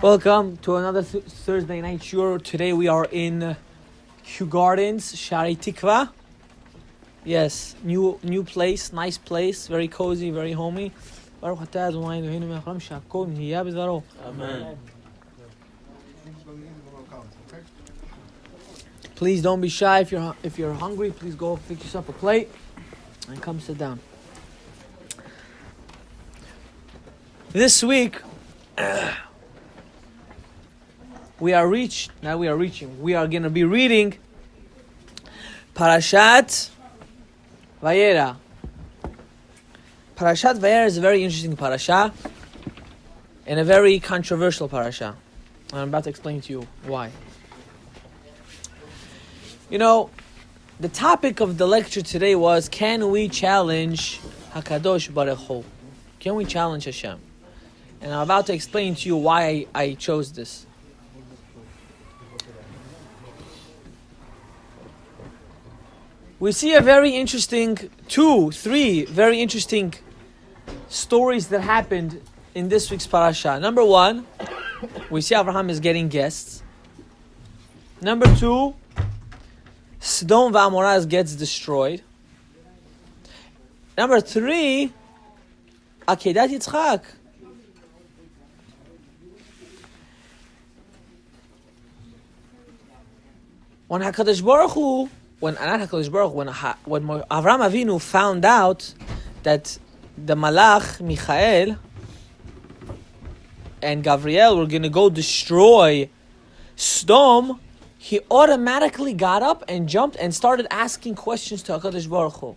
Welcome to another Thursday night shiur. Today we are in Kew Gardens, Shari Tikva. Yes, new place, nice place, very cozy, very homey. Amen. Please don't be shy. If you're hungry, please go fix yourself a plate and come sit down. This week we are going to be reading Parashat Vayera. Parashat Vayera is a very interesting parasha and a very controversial parasha. I'm about to explain to you why. You know, the topic of the lecture today was, can we challenge HaKadosh Baruch Hu? Can we challenge Hashem? And I'm about to explain to you why I chose this. We see a very interesting, three very interesting stories that happened in this week's parasha. Number one, we see Abraham is getting guests. Number two, Sodom v'Amorah gets destroyed. Number three, Akedat Yitzchak. When Avraham Avinu found out that the Malach Michael and Gabriel were going to go destroy Sodom, he automatically got up and jumped and started asking questions to HaKadosh Baruch Hu.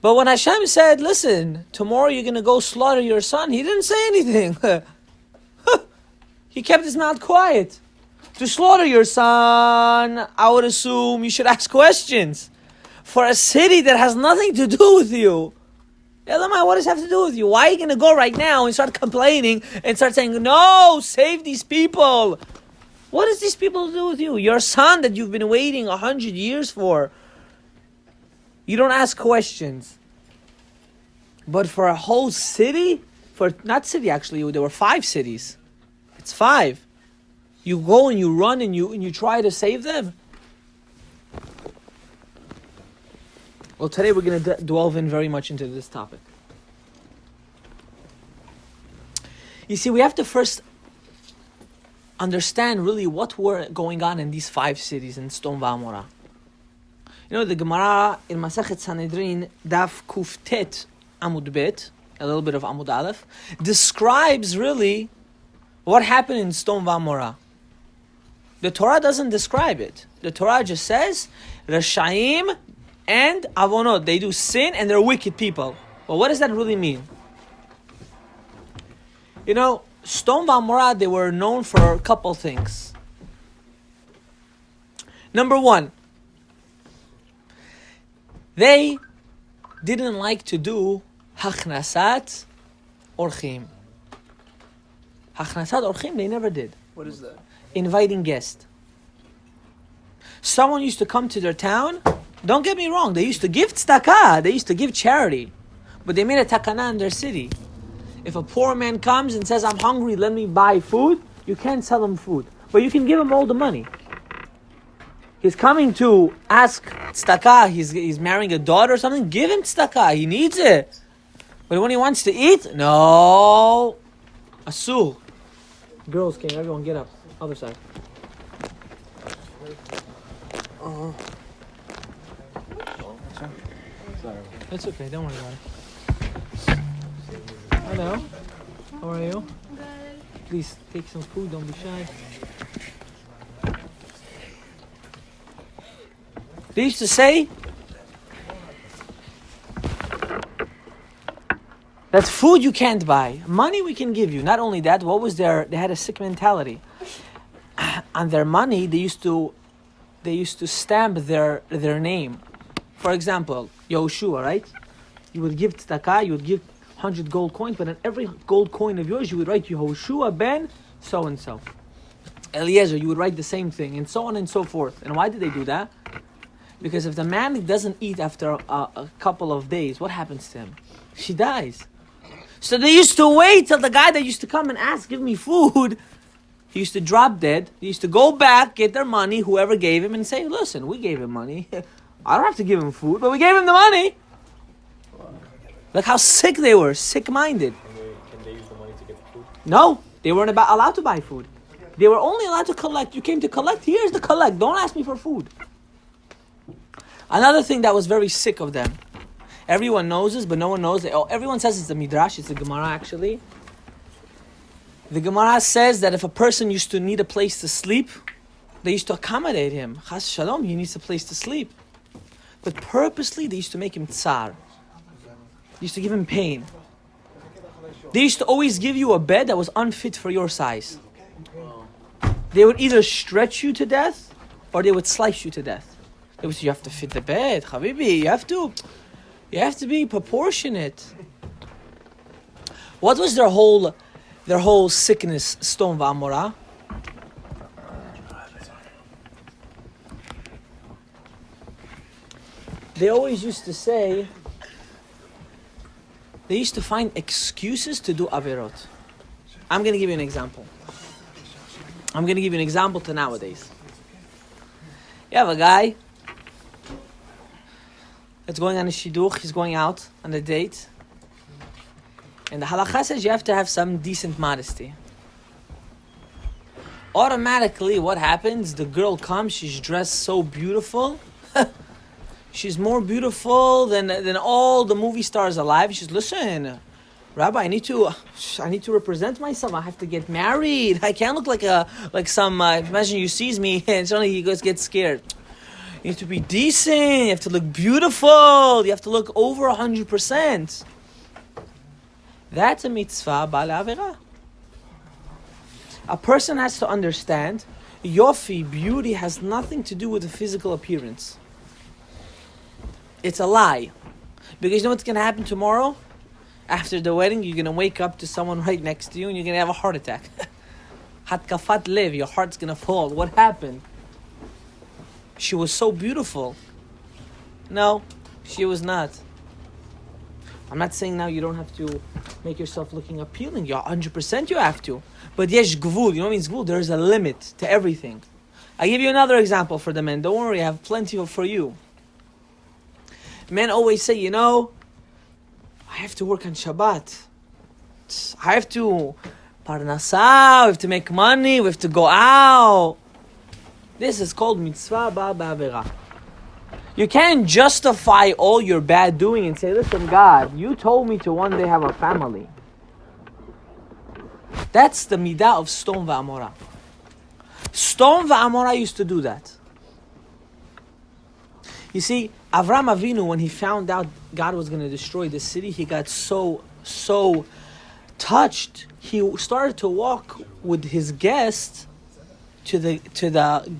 But when Hashem said, listen, tomorrow you're going to go slaughter your son, he didn't say anything. He kept his mouth quiet. To slaughter your son, I would assume you should ask questions. For a city that has nothing to do with you. Elamai, what does it have to do with you? Why are you going to go right now and start complaining and start saying, no, save these people? What does these people do with you? Your son that you've been waiting 100 years for. You don't ask questions. But for a whole city, not city actually, there were 5 cities. It's 5. You go and you run and you try to save them. Well, today we're going to delve in very much into this topic. You see, we have to first understand really what were going on in these 5 cities in Sodom v'Amorah. You know, the Gemara in Masechet Sanhedrin, Daf Kuftet Amud Bet, a little bit of Amud Aleph, describes really what happened in Sodom v'Amorah. The Torah doesn't describe it. The Torah just says, Rasha'im and Avonot, they do sin and they're wicked people. Well, what does that really mean? You know, Sodom v'Amorah, they were known for a couple things. Number one, they didn't like to do Hachnasat Orchim. Hachnasat Orchim, they never did. What is that? Inviting guests. Someone used to come to their town. Don't get me wrong, they used to give tzedakah, they used to give charity. But they made a takana in their city. If a poor man comes and says, I'm hungry, let me buy food, you can't sell him food. But you can give him all the money. He's coming to ask tzedakah, he's marrying a daughter or something, give him tzedakah, he needs it. But when he wants to eat, no. Asur. Girls came, everyone get up. Other side. Sorry. That's okay, don't worry about it. Hello. How are you? Good. Please take some food, don't be shy. They used to say that food you can't buy. Money we can give you. Not only that, they had a sick mentality. On their money, they used to stamp their name. For example, Yehoshua, right? You would give tzedakah, you would give 100 gold coins, but on every gold coin of yours, you would write Yehoshua ben so-and-so. Eliezer, you would write the same thing, and so on and so forth. And why did they do that? Because if the man doesn't eat after a couple of days, what happens to him? She dies. So they used to wait till the guy that used to come and ask, give me food, He used to drop dead. He used to go back, get their money, whoever gave him, and say, listen, we gave him money. I don't have to give him food, but we gave him the money. Look how sick they were, sick-minded. Can they use the money to get food? No, they weren't allowed to buy food. They were only allowed to collect. You came to collect, here's the collect. Don't ask me for food. Another thing that was very sick of them. Everyone knows this, but no one knows it. Oh, everyone says it's the Midrash, it's the Gemara actually. The Gemara says that if a person used to need a place to sleep, they used to accommodate him. Chas shalom, he needs a place to sleep. But purposely, they used to make him tsar. They used to give him pain. They used to always give you a bed that was unfit for your size. They would either stretch you to death, or they would slice you to death. They would say, you have to fit the bed, Habibi, you have to be proportionate. What was their whole sickness, Stom v'Amora? They always used to say, they used to find excuses to do averot. I'm going to give you an example. I'm going to give you an example to nowadays. You have a guy that's going on a shidduch, he's going out on a date. And the halakha says you have to have some decent modesty. Automatically, what happens? The girl comes, she's dressed so beautiful. She's more beautiful than all the movie stars alive. She says, listen, Rabbi, I need to represent myself. I have to get married. I can't look like some, imagine you sees me and suddenly he gets scared. You have to be decent. You have to look beautiful. You have to look over 100%. That's a mitzvah ba'al avera. A person has to understand, yofi, beauty, has nothing to do with the physical appearance. It's a lie. Because you know what's going to happen tomorrow? After the wedding, you're going to wake up to someone right next to you and you're going to have a heart attack. Hatkafat lev, your heart's going to fall. What happened? She was so beautiful. No, she was not. I'm not saying now you don't have to make yourself looking appealing. You're 100% you have to. But yesh gvul, you know what means gvul? There's a limit to everything. I give you another example for the men. Don't worry, I have plenty for you. Men always say, I have to work on Shabbat. I have to parnasah, we have to make money, we have to go out. This is called mitzvah ba'avera. You can't justify all your bad doing and say, listen, God, you told me to one day have a family. That's the midah of Stom v'Amora. Stom v'Amora used to do that. You see, Avram Avinu, when he found out God was going to destroy the city, he got so touched. He started to walk with his guests to the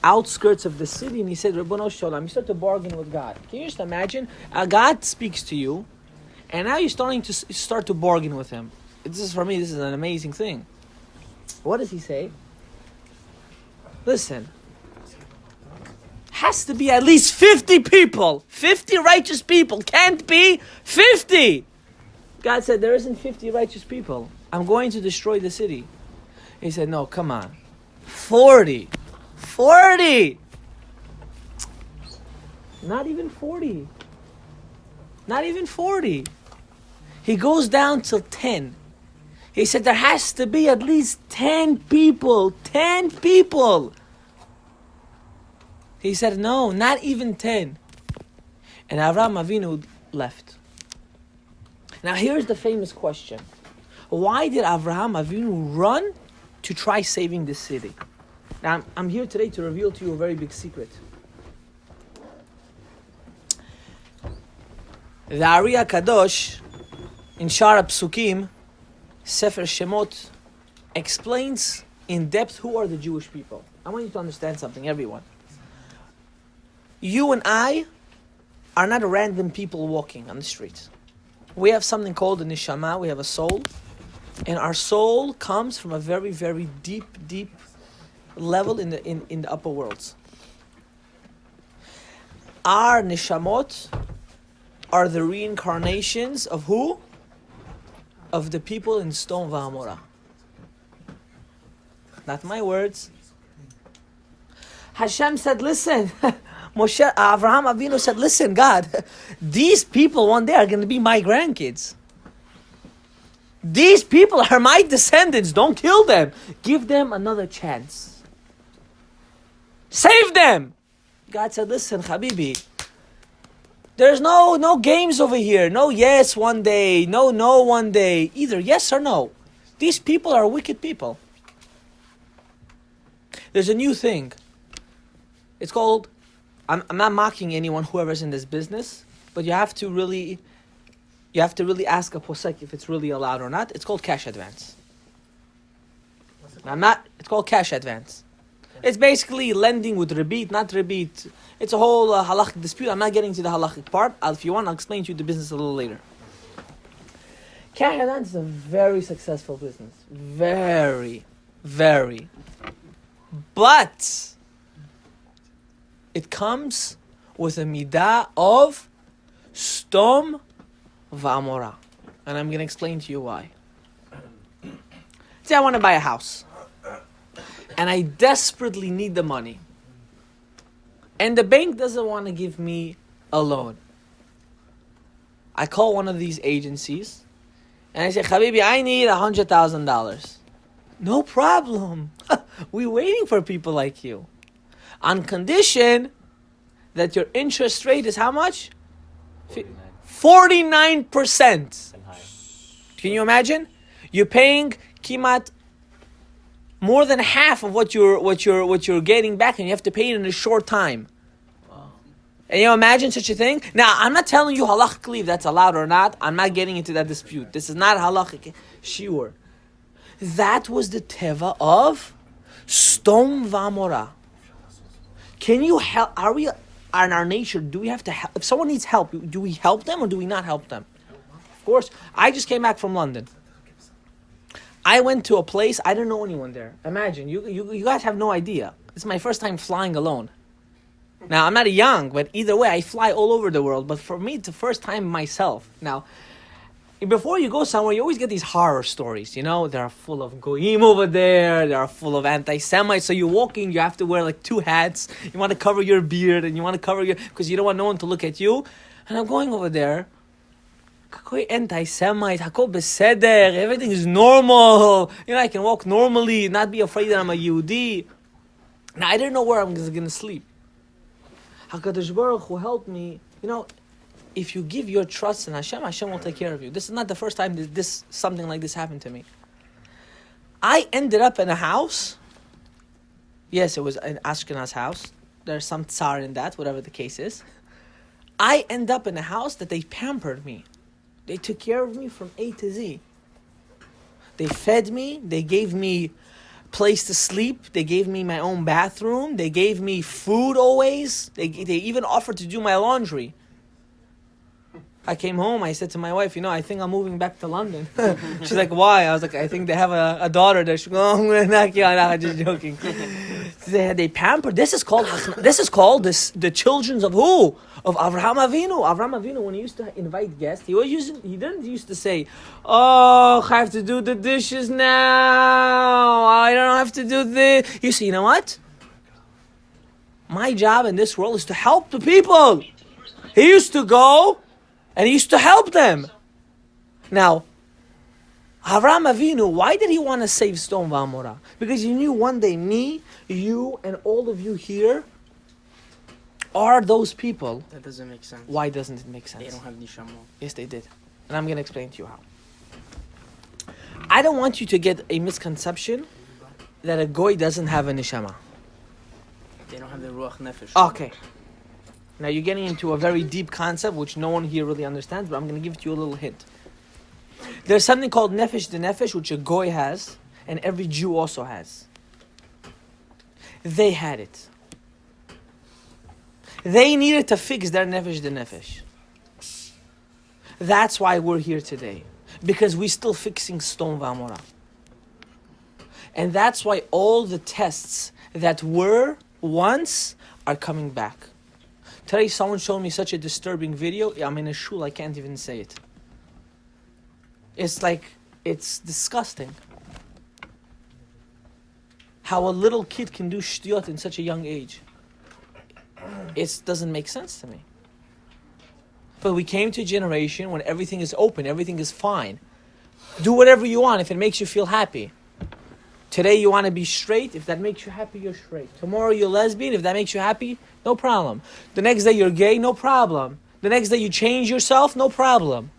outskirts of the city, and he said, Rabbono Shalom, you start to bargain with God. Can you just imagine? God speaks to you, and now you're starting to bargain with him. For me, this is an amazing thing. What does he say? Listen. Has to be at least 50 people. 50 righteous people. Can't be 50. God said, there isn't 50 righteous people. I'm going to destroy the city. He said, no, come on. 40. 40. Not even 40. Not even 40. He goes down till 10. He said, there has to be at least 10 people. 10 people. He said, no, not even 10. And Avram Avinu left. Now here's the famous question. Why did Avraham Avinu run to try saving this city? Now I'm here today to reveal to you a very big secret. The Ari HaKadosh in Shar HaPsukim, Sefer Shemot, explains in depth who are the Jewish people. I want you to understand something, everyone. You and I are not random people walking on the street. We have something called a neshama, we have a soul. And our soul comes from a very, very deep level in the upper worlds. Our neshamot are the reincarnations of who? Of the people in Stom v'Amora. not my words. Hashem said, listen, Avraham Avinu said, listen, God, these people one day are going to be my grandkids. These people are my descendants. Don't kill them. Give them another chance. Save them. God said, listen, Habibi, there's no games over here. No yes one day, no one day. Either yes or no. These people are wicked people. There's a new thing. It's called, I'm not mocking anyone, whoever's in this business, but you have to really ask a posek if it's really allowed or not. It's called cash advance. It's called cash advance. It's basically lending with rebate, not rebate. It's a whole halachic dispute. I'm not getting to the halachic part. If you want, I'll explain to you the business a little later. Cash advance is a very successful business. Very, very. But it comes with a midah of stom v'amora. And I'm going to explain to you why. Say I want to buy a house. And I desperately need the money. And the bank doesn't want to give me a loan. I call one of these agencies. And I say, Habibi, I need $100,000. No problem. We're waiting for people like you. On condition that your interest rate is how much? 49%. Can you imagine? You're paying kimat more than half of what you're getting back, and you have to pay it in a short time. Wow. And you imagine such a thing? Now, I'm not telling you halachically if that's allowed or not. I'm not getting into that dispute. This is not halachic. Shiur. That was the teva of stom v'amora. Can you help? Are we in our nature? Do we have to help? If someone needs help, do we help them or do we not help them? Of course. I just came back from London. I went to a place, I didn't know anyone there. Imagine, you guys have no idea. It's my first time flying alone. Now, I'm not young, but either way, I fly all over the world. But for me, it's the first time myself. Now, before you go somewhere, you always get these horror stories, you know? They're full of goyim over there, they're full of anti-Semites. So you're walking, you have to wear like 2 hats. You want to cover your beard, and you want to cover because you don't want no one to look at you. And I'm going over there. Anti-Semite, hakol beseder, everything is normal. You know, I can walk normally, not be afraid that I'm a Yehudi. Now, I didn't know where I'm going to sleep. HaKadosh Baruch Hu helped me. You know, if you give your trust in Hashem, Hashem will take care of you. This is not the first time something like this happened to me. I ended up in a house. Yes, it was an Ashkenaz house. There's some tsar in that, whatever the case is. I end up in a house that they pampered me. They took care of me from A to Z. They fed me. They gave me place to sleep. They gave me my own bathroom. They gave me food always. They even offered to do my laundry. I came home. I said to my wife, I think I'm moving back to London. She's like, why? I was like, I think they have a daughter there. She goes, oh, I'm going to knock you out. I'm just joking. They pampered. This is called the children of who? Of Avraham Avinu. Avraham Avinu, when he used to invite guests, he didn't used to say, oh, I have to do the dishes now. I don't have to do this. You see, you know what? My job in this world is to help the people. He used to go and he used to help them. Now, Avraham Avinu, why did he want to save Sodom v'Amorah? Because he knew one day me, you, and all of you here are those people. That doesn't make sense. Why doesn't it make sense? They don't have nishama. Yes, they did. And I'm going to explain to you how. I don't want you to get a misconception that a goy doesn't have a neshama. They don't have the ruach nefesh. Okay. Now you're getting into a very deep concept which no one here really understands, but I'm going to give you a little hint. There's something called nefesh de nefesh, which a goy has, and every Jew also has. They had it. They needed to fix their nefesh de nefesh. That's why we're here today. Because we're still fixing Sodom v'Amorah. And that's why all the tests that were once are coming back. Today someone showed me such a disturbing video. I'm in a shul, I can't even say it. It's disgusting. how a little kid can do shtiyot in such a young age. It doesn't make sense to me. But we came to a generation when everything is open, everything is fine. Do whatever you want if it makes you feel happy. Today you want to be straight. If that makes you happy, you're straight. Tomorrow you're lesbian. If that makes you happy, no problem. The next day you're gay, no problem. The next day you change yourself, no problem.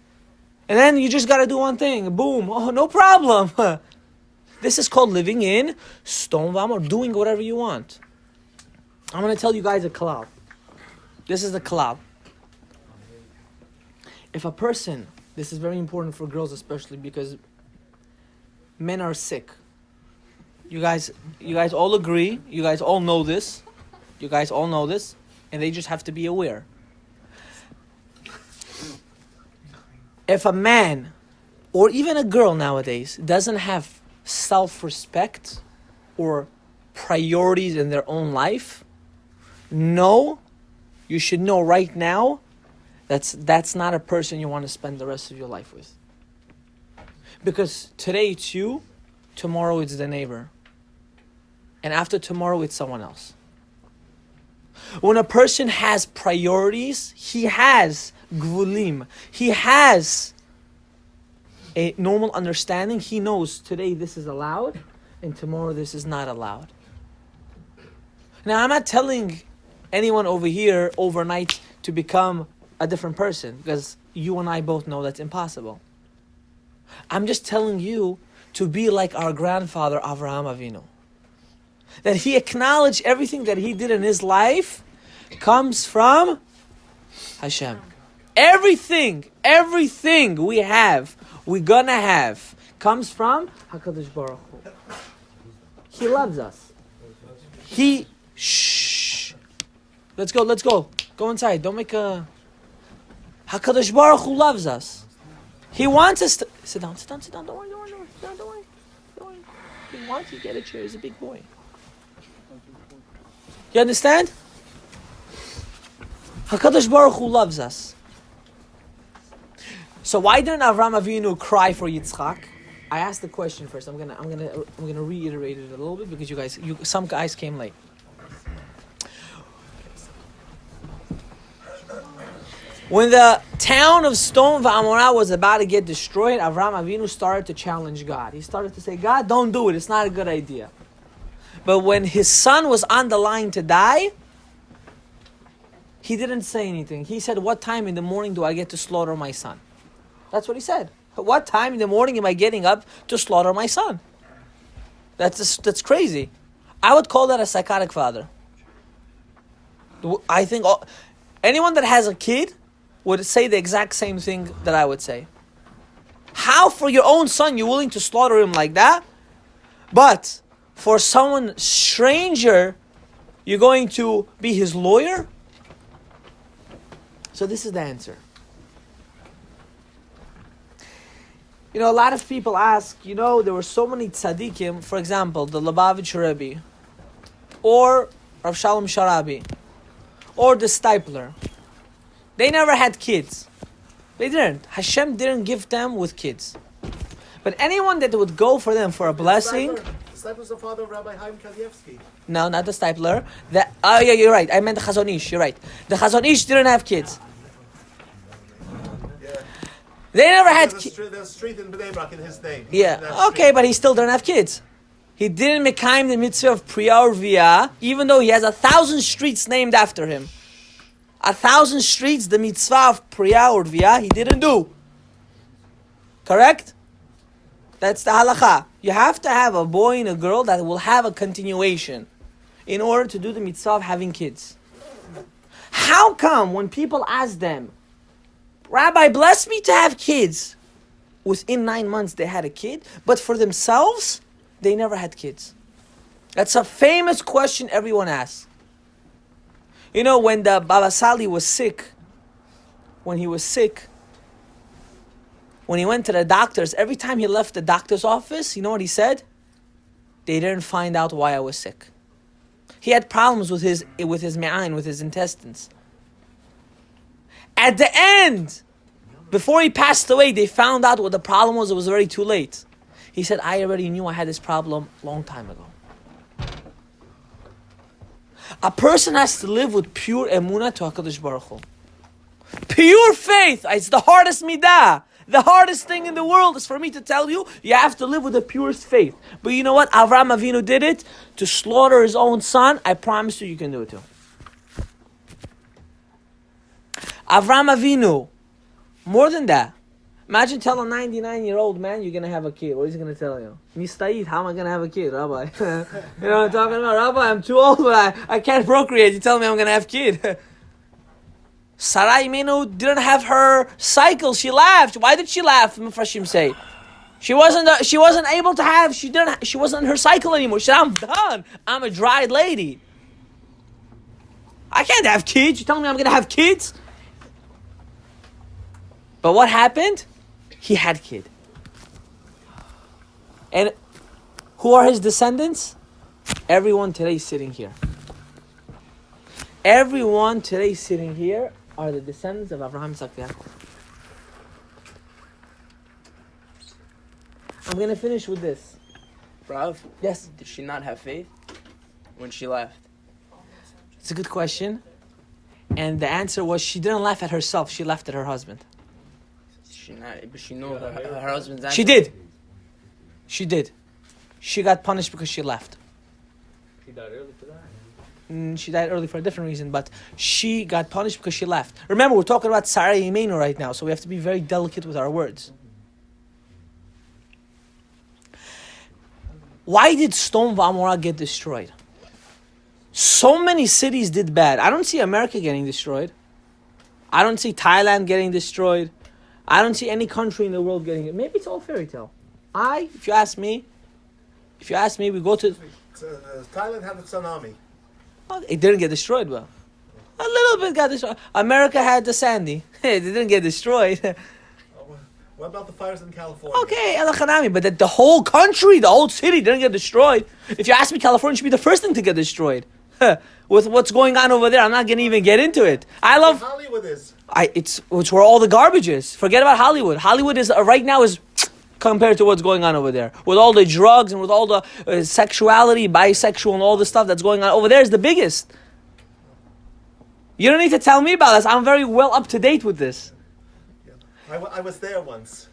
And then you just got to do one thing. Boom. Oh, no problem. This is called living in Stom V'Amor, doing whatever you want. I'm going to tell you guys a klal. This is the klal. If a person, this is very important for girls especially because men are sick. You guys all agree. You guys all know this. You guys all know this. And they just have to be aware. If a man, or even a girl nowadays, doesn't have self-respect or priorities in their own life, you should know right now that's not a person you want to spend the rest of your life with. Because today it's you, tomorrow it's the neighbor. And after tomorrow it's someone else. When a person has priorities, he has gvulim. He has a normal understanding. He knows today this is allowed and tomorrow this is not allowed. Now, I'm not telling anyone over here overnight to become a different person because you and I both know that's impossible. I'm just telling you to be like our grandfather Avraham Avinu. That he acknowledged everything that he did in his life comes from HaShem. Everything we have, we're gonna have, comes from HaKadosh Baruch Hu. He loves us. Let's go. Go inside. Don't make a... HaKadosh Baruch Hu loves us. He wants us to... Sit down. Don't worry. He wants you to get a chair. He's a big boy. You understand? HaKadosh Baruch Hu loves us. So why didn't Avraham Avinu cry for Yitzchak? I asked the question first. I'm gonna reiterate it a little bit because some guys came late. When the town of Sodom V'Amorah was about to get destroyed, Avraham Avinu started to challenge God. He started to say, God, don't do it. It's not a good idea. But when his son was on the line to die, he didn't say anything. He said, what time in the morning do I get to slaughter my son? That's what he said. What time in the morning am I getting up to slaughter my son? That's crazy. I would call that a psychotic father. I think anyone that has a kid would say the exact same thing that I would say. How for your own son you're willing to slaughter him like that? But for someone stranger, you're going to be his lawyer? So this is the answer. A lot of people ask, there were so many tzaddikim, for example, the Lubavitch Rebbe, or Rav Shalom Sharabi, or the Stipler. They never had kids. They didn't. HaShem didn't give them with kids. But anyone that would go for them for a blessing... The Stipler's the father of Rabbi Chaim Kanievsky. No, not the Stipler. Yeah, you're right. I meant the Chazon Ish. You're right. The Chazon Ish didn't have kids. They never had kids. There's a street in Bnei Brak in his name. Yeah, okay, but he still didn't have kids. He didn't mekayim the mitzvah of Priya or Via, even though he has 1,000 streets named after him. 1,000 streets, the mitzvah of Priya or Via, he didn't do. Correct? That's the halakha. You have to have a boy and a girl that will have a continuation in order to do the mitzvah of having kids. How come when people ask them, Rabbi, bless me to have kids, within 9 months they had a kid, but for themselves, they never had kids? That's a famous question everyone asks. When the Baba Sali was sick, when he went to the doctors, every time he left the doctor's office, you know what he said? They didn't find out why I was sick. He had problems with his me'ain, with his intestines. At the end, before he passed away, they found out what the problem was. It was already too late. He said, I already knew I had this problem a long time ago. A person has to live with pure emunah to HaKadosh Baruch Hu. Pure faith. It's the hardest midah. The hardest thing in the world is for me to tell you, you have to live with the purest faith. But you know what? Avraham Avinu did it to slaughter his own son. I promise you can do it too. Avraham Avinu, more than that. Imagine telling a 99-year-old man you're going to have a kid. What is he going to tell you? Mista'id, how am I going to have a kid, Rabbi? You know what I'm talking about? Rabbi, I'm too old, but I can't procreate. You tell me I'm going to have a kid. Sarai Imenu didn't have her cycle. She laughed. Why did she laugh? Mufashim say. She wasn't able to have, she wasn't in her cycle anymore. She said, I'm done. I'm a dried lady. I can't have kids. You telling me I'm going to have kids? But what happened? He had kid. And who are his descendants? Everyone today sitting here. Everyone today sitting here are the descendants of Abraham, Isaac, Yaakov. I'm going to finish with this. Rav? Yes? Did she not have faith when she left? It's a good question. And the answer was she didn't laugh at herself. She laughed at her husband. But she knew her husband's answer. She did. She did. She got punished because she left. She died early for that. She died early for a different reason, but she got punished because she left. Remember, we're talking about Sarai Imenu right now, so we have to be very delicate with our words. Why did Sodom V'Amorah get destroyed? So many cities did bad. I don't see America getting destroyed. I don't see Thailand getting destroyed. I don't see any country in the world getting it. Maybe it's all fairy tale. If you ask me, we go to... Thailand had a tsunami. It didn't get destroyed, well. A little bit got destroyed. America had the Sandy. It didn't get destroyed. What about the fires in California? Okay, Elachanami, but the whole country, the whole city didn't get destroyed. If you ask me, California should be the first thing to get destroyed. With what's going on over there, I'm not going to even get into it. I love... Hollywood is. It's where all the garbage is. Forget about Hollywood. Hollywood is right now is compared to what's going on over there. With all the drugs and with all the sexuality, bisexual and all the stuff that's going on over there is the biggest. You don't need to tell me about this. I'm very well up to date with this. Yeah. I was there once.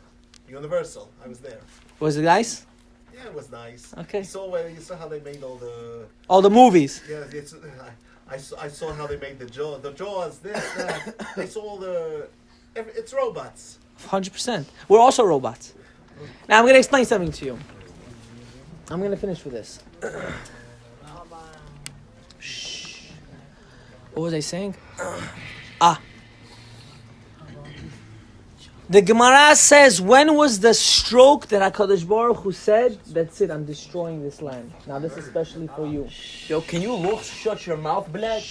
Universal. I was there. Was it nice? Yeah, it was nice. Okay. You saw how they made all the movies. Yeah, I saw how they made the Jaws, this, that. They saw all it's robots. 100%. We're also robots. Now I'm going to explain something to you. I'm going to finish with this. Shh. What was I saying? The Gemara says, when was the stroke that HaKadosh Baruch Hu said, that's it, I'm destroying this land. Now this is especially for you. Yo, can you look, shut your mouth, Bled?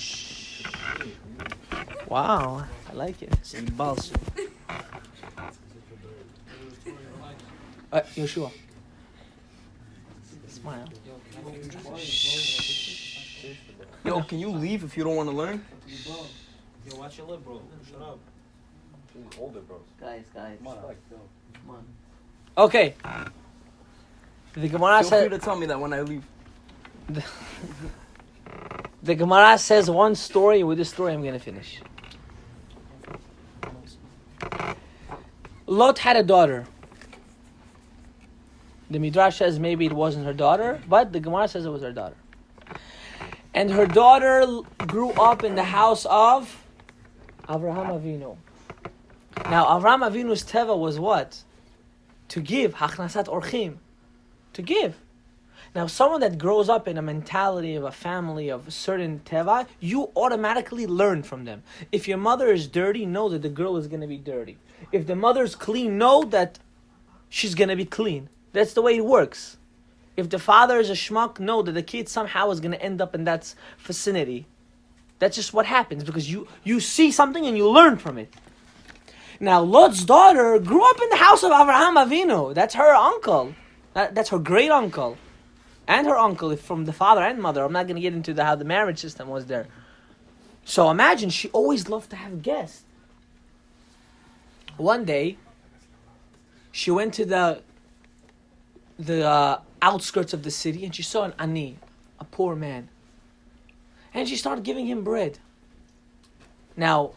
Wow, I like it. Say balls. Yoshua. Smile. Yo, can you leave if you don't want to learn? Yo, watch your lip, bro. Shut up. He's older, bro. Guys. Come on. Okay. The Gemara Feel free says... to tell me that when I leave. The Gemara says one story. With this story, I'm going to finish. Lot had a daughter. The Midrash says maybe it wasn't her daughter, but the Gemara says it was her daughter. And her daughter grew up in the house of Avraham Avinu. Now, Avraham Avinu's teva was what? To give. Hachnasat orchim. To give. Now, someone that grows up in a mentality of a family of a certain teva, you automatically learn from them. If your mother is dirty, know that the girl is going to be dirty. If the mother's clean, know that she's going to be clean. That's the way it works. If the father is a schmuck, know that the kid somehow is going to end up in that vicinity. That's just what happens, because you see something and you learn from it. Now, Lot's daughter grew up in the house of Avraham Avinu. That's her uncle. That's her great uncle. And her uncle, from the father and mother. I'm not going to get into how the marriage system was there. So imagine, she always loved to have guests. One day, she went to the outskirts of the city and she saw an ani, a poor man. And she started giving him bread. Now,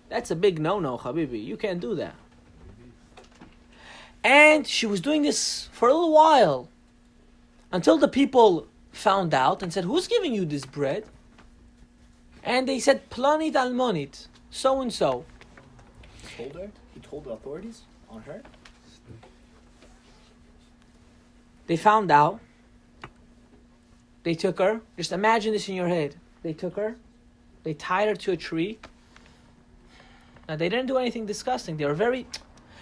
that's a big no-no, Habibi. You can't do that. And she was doing this for a little while. Until the people found out and said, who's giving you this bread? And they said, Planit almonit, so-and-so. He told her? He told the authorities on her? They found out. They took her. Just imagine this in your head. They took her. They tied her to a tree. Now, they didn't do anything disgusting. They were very...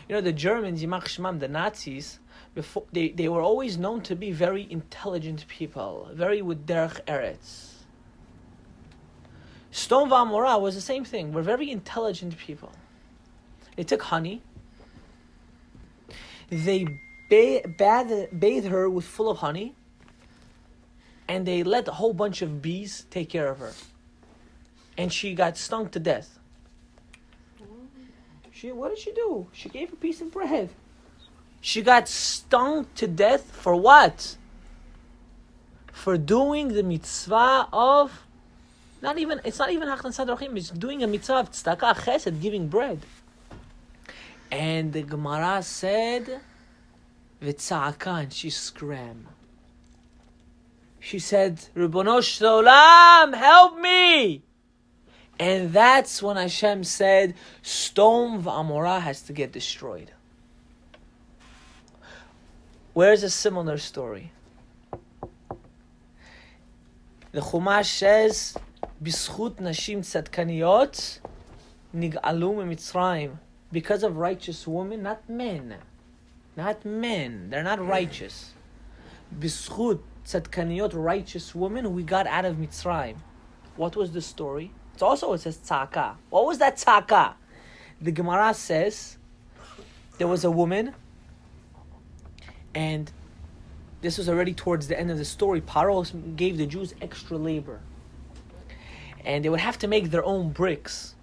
the Germans, Yimach Shmam, the Nazis, before they were always known to be very intelligent people. Very with derech eretz. Sdom v'Amorah was the same thing. We're very intelligent people. They took honey. They bathed her with full of honey. And they let a whole bunch of bees take care of her. And she got stung to death. What did she do? She gave a piece of bread. She got stung to death for what? For doing the mitzvah of... It's not even Hachnasat Orchim. It's doing a mitzvah of tzedakah, chesed, giving bread. And the Gemara said, v'tza'aka, and she screamed. She said, Ribono shel olam, help me! And that's when Hashem said, Sdom v'Amorah has to get destroyed. Where's a similar story? The Chumash says, B'schut nashim tzadkaniyot nig'alu miMitzrayim. Because of righteous women, not men. Not men. They're not righteous. B'schut tzadkaniyot, righteous women, we got out of Mitzrayim. What was the story? It says tzaka. What was that tzaka? The Gemara says there was a woman, and this was already towards the end of the story. Paro gave the Jews extra labor, and they would have to make their own bricks.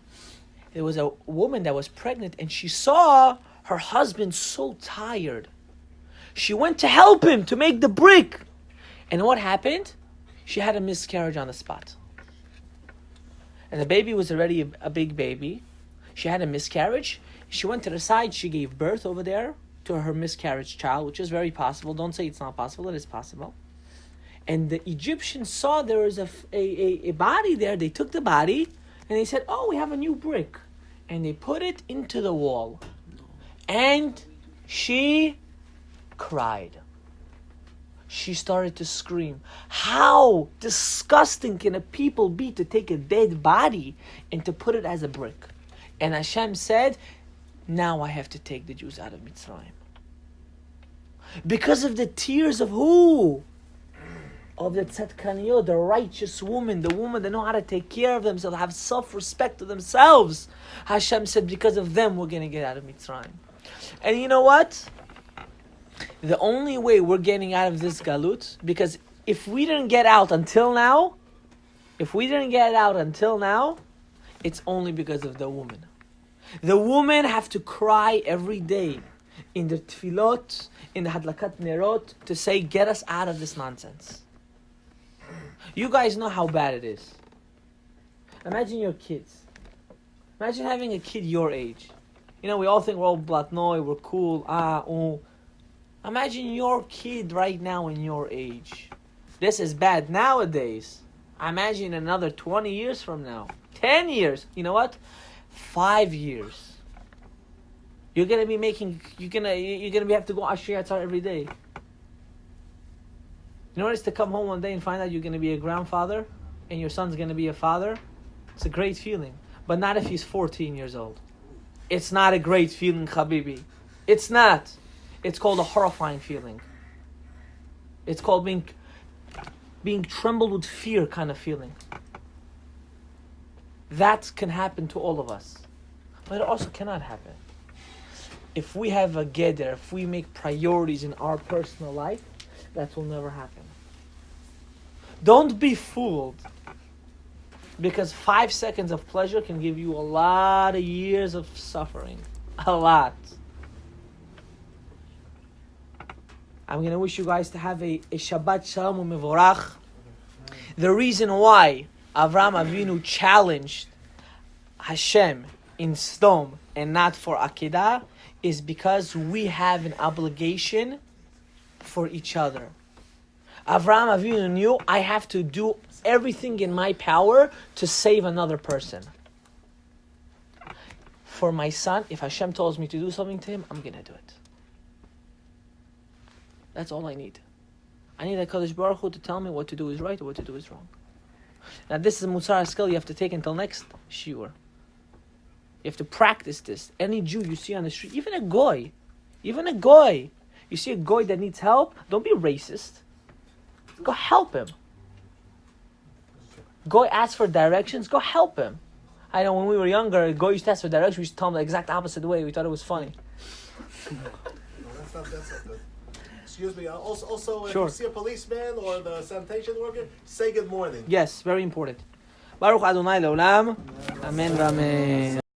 There was a woman that was pregnant, and she saw her husband so tired. She went to help him to make the brick, and what happened? She had a miscarriage on the spot. And the baby was already a big baby. She had a miscarriage. She went to the side. She gave birth over there to her miscarriage child, which is very possible. Don't say it's not possible. It is possible. And the Egyptians saw there was a body there. They took the body and they said, oh, we have a new brick. And they put it into the wall. And she cried. She started to scream. How disgusting can a people be to take a dead body and to put it as a brick? And Hashem said, now I have to take the Jews out of Mitzrayim. Because of the tears of who? Of the tzadkaniyot, the righteous woman, the woman that know how to take care of themselves, have self-respect to themselves. Hashem said, because of them, we're going to get out of Mitzrayim. And you know what? The only way we're getting out of this galut, because if we didn't get out until now, it's only because of the woman. The women have to cry every day in the tefillot, in the hadlakat nerot, to say, get us out of this nonsense. You guys know how bad it is. Imagine your kids. Imagine having a kid your age. We all think we're all blatnoi, we're cool, Imagine your kid right now in your age. This is bad nowadays. Imagine another 20 years from now. 10 years. You know what? 5 years. You're gonna be have to go Asher Yatzar every day. You notice to come home one day and find out you're gonna be a grandfather and your son's gonna be a father? It's a great feeling. But not if he's 14 years old. It's not a great feeling, Habibi. It's not. It's called a horrifying feeling. It's called being trembled with fear kind of feeling. That can happen to all of us. But it also cannot happen. If we have a geder, if we make priorities in our personal life, that will never happen. Don't be fooled. Because 5 seconds of pleasure can give you a lot of years of suffering. A lot. I'm going to wish you guys to have a Shabbat Shalom U'Mevorach. The reason why Avraham Avinu challenged Hashem in Sdom and not for Akedah is because we have an obligation for each other. Avraham Avinu knew, I have to do everything in my power to save another person. For my son, if Hashem tells me to do something to him, I'm going to do it. That's all I need. I need HaKadosh Baruch Hu to tell me what to do is right or what to do is wrong. Now this is a Musar skill you have to take until next shiur. You have to practice this. Any Jew you see on the street, even a goy, you see a goy that needs help, don't be racist. Go help him. Go ask for directions, go help him. I know when we were younger, a goy used to ask for directions, we used to tell him the exact opposite way. We thought it was funny. No, that's not good. Excuse me. Also, if Sure. you see a policeman or the sanitation worker, say good morning. Yes, very important. Baruch Adonai Leolam. Amen v'amen.